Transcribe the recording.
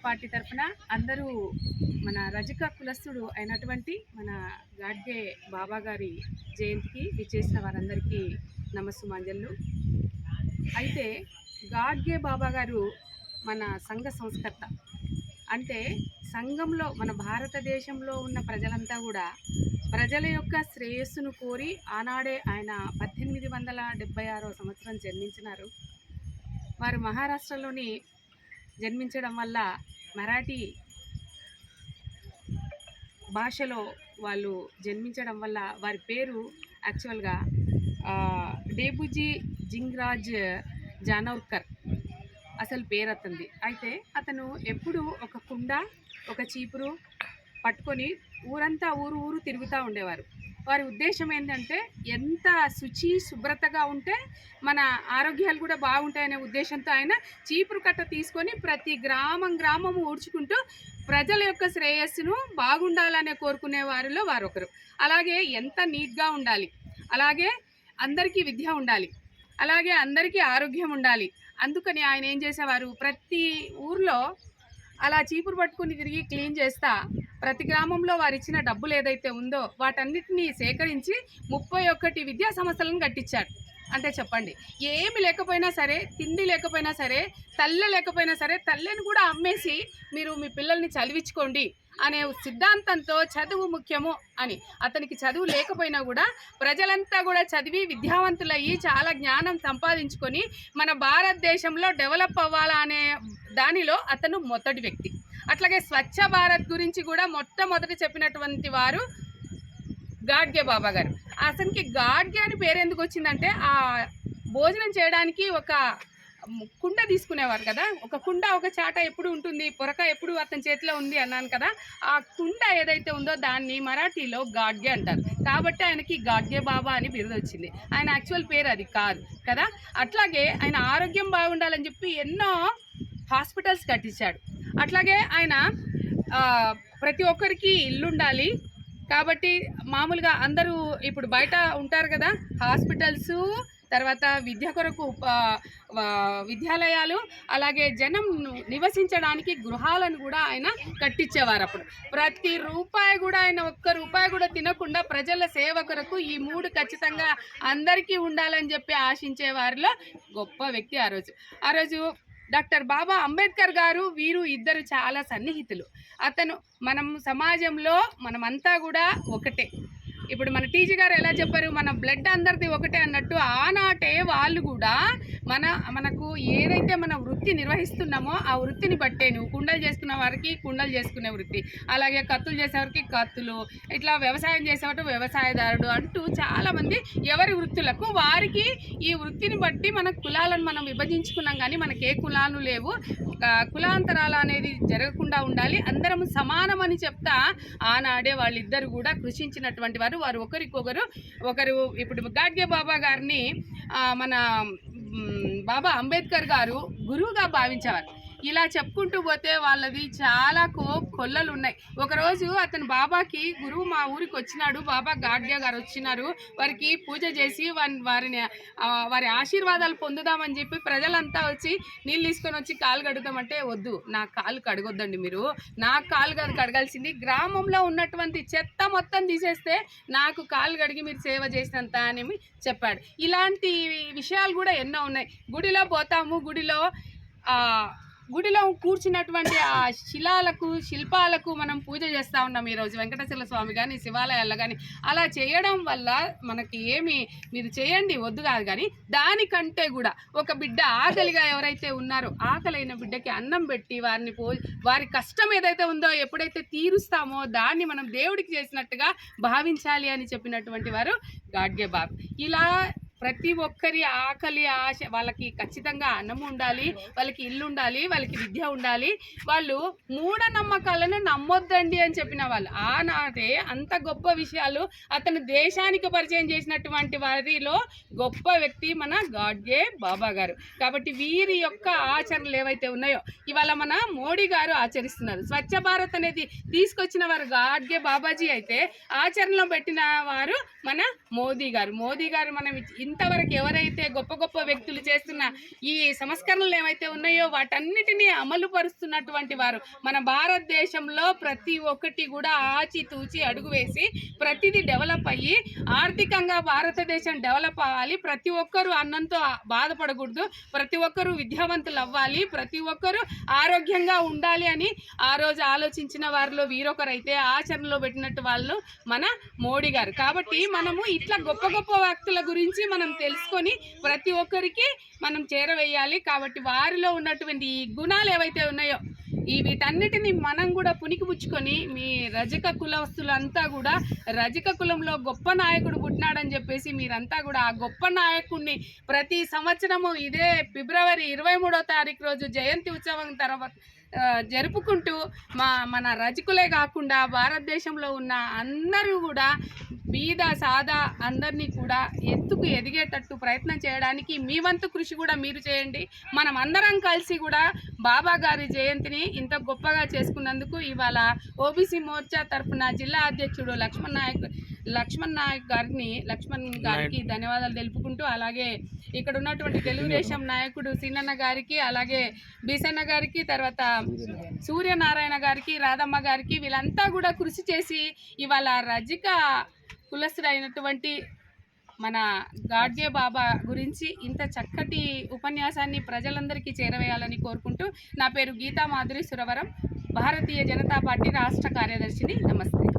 Party తరఫున అందరూ మన రజక కులస్తుడు అయినటువంటి మన గాడ్గే బాబా గారి జయంతికి విచ్చేసిన వారందరికీ నమస్సుమాంజలు. అయితే గాడ్గే బాబా గారు మన సంఘ సంస్కర్త. అంటే సంఘంలో మన భారతదేశంలో ఉన్న ప్రజలంతా కూడా ప్రజల యొక్క శ్రేయస్సును కోరి ఆనాడే ఆయన 1876వ సంవత్సరం జన్మించినారు. వారు మహారాష్ట్రలోని జన్మించడం వల్ల మరాఠీ భాషలో వాళ్ళు జన్మించడం వల్ల వారి పేరు యాక్చువల్గా డేబుజీ జింగ్రాజ్ జానోర్కర్ అసలు పేరు అతనిది. అయితే అతను ఎప్పుడు ఒక కుండ ఒక చీపురు పట్టుకొని ఊరంతా ఊరు తిరుగుతూ ఉండేవారు. వారి ఉద్దేశం ఏంటంటే ఎంత శుభ్రతగా ఉంటే మన ఆరోగ్యాలు కూడా బాగుంటాయనే ఉద్దేశంతో ఆయన చీపురు కట్ట తీసుకొని ప్రతి గ్రామము ఊడ్చుకుంటూ ప్రజల యొక్క శ్రేయస్సును బాగుండాలనే కోరుకునే వారిలో వారొకరు. అలాగే ఎంత నీట్గా ఉండాలి, అలాగే అందరికీ విద్య ఉండాలి, అలాగే అందరికీ ఆరోగ్యం ఉండాలి. అందుకని ఆయన ఏం చేసేవారు, ప్రతి ఊర్లో అలా చీపురు పట్టుకుని తిరిగి క్లీన్ చేస్తా ప్రతి గ్రామంలో వారు ఇచ్చిన డబ్బులు ఏదైతే ఉందో వాటన్నిటినీ సేకరించి 31 విద్యా సంస్థలను కట్టించారు. అంటే చెప్పండి, ఏమి లేకపోయినా సరే, తిండి లేకపోయినా సరే, తల్లె లేకపోయినా సరే, తల్లెని కూడా అమ్మేసి మీరు మీ పిల్లల్ని చదివించుకోండి అనే సిద్ధాంతంతో చదువు ముఖ్యము అని. అతనికి చదువు లేకపోయినా కూడా ప్రజలంతా కూడా చదివి విద్యావంతులయ్యి చాలా జ్ఞానం సంపాదించుకొని మన భారతదేశంలో డెవలప్ అవ్వాలనే దానిలో అతను మొదటి వ్యక్తి. అట్లాగే స్వచ్ఛ భారత్ గురించి కూడా మొట్టమొదటి చెప్పినటువంటి వారు గాడ్గే బాబా గారు. అతనికి గాడ్గే అని పేరు ఎందుకు వచ్చిందంటే, ఆ భోజనం చేయడానికి ఒక కుండ తీసుకునేవారు కదా, ఒక కుండ ఒక చాట ఎప్పుడు ఉంటుంది, పొరక ఎప్పుడు అతని చేతిలో ఉంది అన్నాను కదా, ఆ కుండ ఏదైతే ఉందో దాన్ని మరాఠీలో గాడ్గే అంటారు. కాబట్టి ఆయనకి గాడ్గే బాబా అని బిరుదు వచ్చింది. ఆయన యాక్చువల్ పేరు అది కాదు కదా. అట్లాగే ఆయన ఆరోగ్యం బాగుండాలని చెప్పి ఎన్నో హాస్పిటల్స్ కట్టించాడు. అట్లాగే ఆయన ప్రతి ఒక్కరికి ఇల్లు ఉండాలి కాబట్టి మామూలుగా అందరూ ఇప్పుడు బయట ఉంటారు కదా, హాస్పిటల్స్, తర్వాత విద్య కొరకు విద్యాలయాలు, అలాగే జనం నివసించడానికి గృహాలను కూడా ఆయన కట్టించేవారు. అప్పుడు ప్రతి రూపాయి కూడా ఆయన ఒక్క రూపాయి కూడా తినకుండా ప్రజల సేవ కొరకు ఈ 3 ఖచ్చితంగా అందరికీ ఉండాలని చెప్పి ఆశించే వారిలో గొప్ప వ్యక్తి ఆ రోజు డాక్టర్ బాబా అంబేద్కర్ గారు. వీరు ఇద్దరు చాలా సన్నిహితులు. అతను మనం సమాజంలో మనమంతా కూడా ఒకటే. ఇప్పుడు మన టీజీ గారు ఎలా చెప్పారు, మన బ్లడ్ అందరిది ఒకటే అన్నట్టు ఆనాటే వాళ్ళు కూడా మనకు ఏదైతే మన వృత్తి నిర్వహిస్తున్నామో ఆ వృత్తిని బట్టే, నువ్వు కుండలు చేసుకున్న వారికి కుండలు చేసుకునే వృత్తి, అలాగే కత్తులు చేసేవారికి కత్తులు, ఇట్లా వ్యవసాయం చేసేవారు వ్యవసాయదారుడు అంటూ చాలామంది ఎవరి వృత్తులకు వారికి ఈ వృత్తిని బట్టి మన కులాలను మనం విభజించుకున్నాం. కానీ మనకి ఏ కులాలు లేవు, కులాంతరాలు అనేది జరగకుండా ఉండాలి, అందరం సమానమని చెప్తా ఆనాడే వాళ్ళిద్దరు కూడా కృషించినటువంటి వారు. ఒకరు ఇప్పుడు గాడ్గే బాబా గారిని మన బాబా అంబేద్కర్ గారు గురువుగా భావించేవారు. ఇలా చెప్పుకుంటూ పోతే వాళ్ళది చాలా కొల్లలు ఉన్నాయి. ఒకరోజు అతను బాబాకి గురువు మా ఊరికి వచ్చినాడు, బాబా గాడ్గే గారు వచ్చినారు, వారికి పూజ చేసి వారి ఆశీర్వాదాలు పొందుదామని చెప్పి ప్రజలంతా వచ్చి నీళ్ళు తీసుకొని వచ్చి కాలు కడుగుతామంటే, వద్దు, నా కాలు కడగొద్దండి, మీరు నా కాలు కాదు కడగాల్సింది, గ్రామంలో ఉన్నటువంటి చెత్త మొత్తం తీసేస్తే నాకు కాలు కడిగి మీరు సేవ చేసినంత అని చెప్పాడు. ఇలాంటి విషయాలు కూడా ఎన్నో ఉన్నాయి. గుడిలో పోతాము, గుడిలో కూర్చున్నటువంటి ఆ శిల్పాలకు మనం పూజ చేస్తూ ఉన్నాం. ఈరోజు వెంకటేశ్వర స్వామి కానీ శివాలయాల్లో కానీ అలా చేయడం వల్ల మనకి మీరు చేయండి వద్దు కాదు, కానీ దానికంటే కూడా ఒక బిడ్డ ఆకలిగా ఎవరైతే ఉన్నారో ఆకలైన బిడ్డకి అన్నం పెట్టి వారి కష్టం ఏదైతే ఉందో ఎప్పుడైతే తీరుస్తామో దాన్ని మనం దేవుడికి చేసినట్టుగా భావించాలి అని చెప్పినటువంటి వారు గాడ్గే బాబా. ఇలా ప్రతి ఒక్కరి ఆకలి ఆశ, వాళ్ళకి ఖచ్చితంగా అన్నం ఉండాలి, వాళ్ళకి ఇల్లు ఉండాలి, వాళ్ళకి విద్య ఉండాలి, వాళ్ళు మూఢనమ్మకాలను నమ్మొద్దండి అని చెప్పిన వాళ్ళు. ఆనాడే అంత గొప్ప విషయాలు అతను దేశానికి పరిచయం చేసినటువంటి వారిలో గొప్ప వ్యక్తి మన గాడ్గే బాబా గారు. కాబట్టి వీరి యొక్క ఆచరణలు ఏవైతే ఉన్నాయో ఇవాళ మన మోడీ గారు ఆచరిస్తున్నారు. స్వచ్ఛ భారత్ అనేది తీసుకొచ్చిన వారు గాడ్గే బాబాజీ అయితే ఆచరణలో పెట్టిన వారు మన మోదీ గారు. మనం ఇంతవరకు ఎవరైతే గొప్ప గొప్ప వ్యక్తులు చేస్తున్న ఈ సంస్కరణలు ఏవైతే ఉన్నాయో వాటన్నిటినీ అమలు పరుస్తున్నటువంటి వారు మన భారతదేశంలో ప్రతి ఒక్కటి కూడా ఆచితూచి అడుగు వేసి ప్రతిదీ డెవలప్ అయ్యి ఆర్థికంగా భారతదేశం డెవలప్ అవ్వాలి, ప్రతి ఒక్కరూ అన్నంతో బాధపడకూడదు, ప్రతి ఒక్కరూ విద్యావంతులు అవ్వాలి, ప్రతి ఒక్కరూ ఆరోగ్యంగా ఉండాలి అని ఆ రోజు ఆలోచించిన వారిలో వీరొకరైతే ఆచరణలో పెట్టినట్టు వాళ్ళు మన మోడీ గారు. కాబట్టి మనము ఇట్లా గొప్ప గొప్ప వ్యక్తుల గురించి మనం తెలుసుకొని ప్రతి ఒక్కరికి మనం చేరవేయాలి. కాబట్టి వారిలో ఉన్నటువంటి ఈ గుణాలు ఏవైతే ఉన్నాయో వీటన్నిటిని మనం కూడా పుణికిపుచ్చుకొని మీ రజక కులస్తులంతా కూడా రజక కులంలో గొప్ప నాయకుడు పుట్టినాడని చెప్పేసి మీరంతా కూడా ఆ గొప్ప నాయకుడిని ప్రతి సంవత్సరము ఇదే ఫిబ్రవరి 23వ తారీఖు రోజు జయంతి ఉత్సవం తర్వాత జరుపుకుంటూ మన రజకులే కాకుండా భారతదేశంలో ఉన్న అందరూ కూడా బీద సాదా అందరినీ కూడా ఎత్తుకు ఎదిగేటట్టు ప్రయత్నం చేయడానికి మీ వంతు కృషి కూడా మీరు చేయండి. మనం అందరం కలిసి కూడా బాబా గారి జయంతిని ఇంత గొప్పగా చేసుకున్నందుకు ఇవాళ ఓబీసీ మోర్చా తరఫున జిల్లా అధ్యక్షుడు లక్ష్మణ్ గారికి ధన్యవాదాలు తెలుపుకుంటూ, అలాగే ఇక్కడ ఉన్నటువంటి తెలుగుదేశం నాయకుడు సీనన్న గారికి, అలాగే బీసన్న గారికి, తర్వాత సూర్యనారాయణ గారికి, రాధమ్మ గారికి వీళ్ళంతా కూడా కృషి చేసి ఇవాళ రజిక కులస్తుడైనటువంటి మన గాడ్గే బాబా గురించి ఇంత చక్కటి ఉపన్యాసాన్ని ప్రజలందరికీ చేరవేయాలని కోరుకుంటూ, నా పేరు గీతా మాధురి సురవరం, భారతీయ జనతా పార్టీ రాష్ట్ర కార్యదర్శిని. నమస్తే.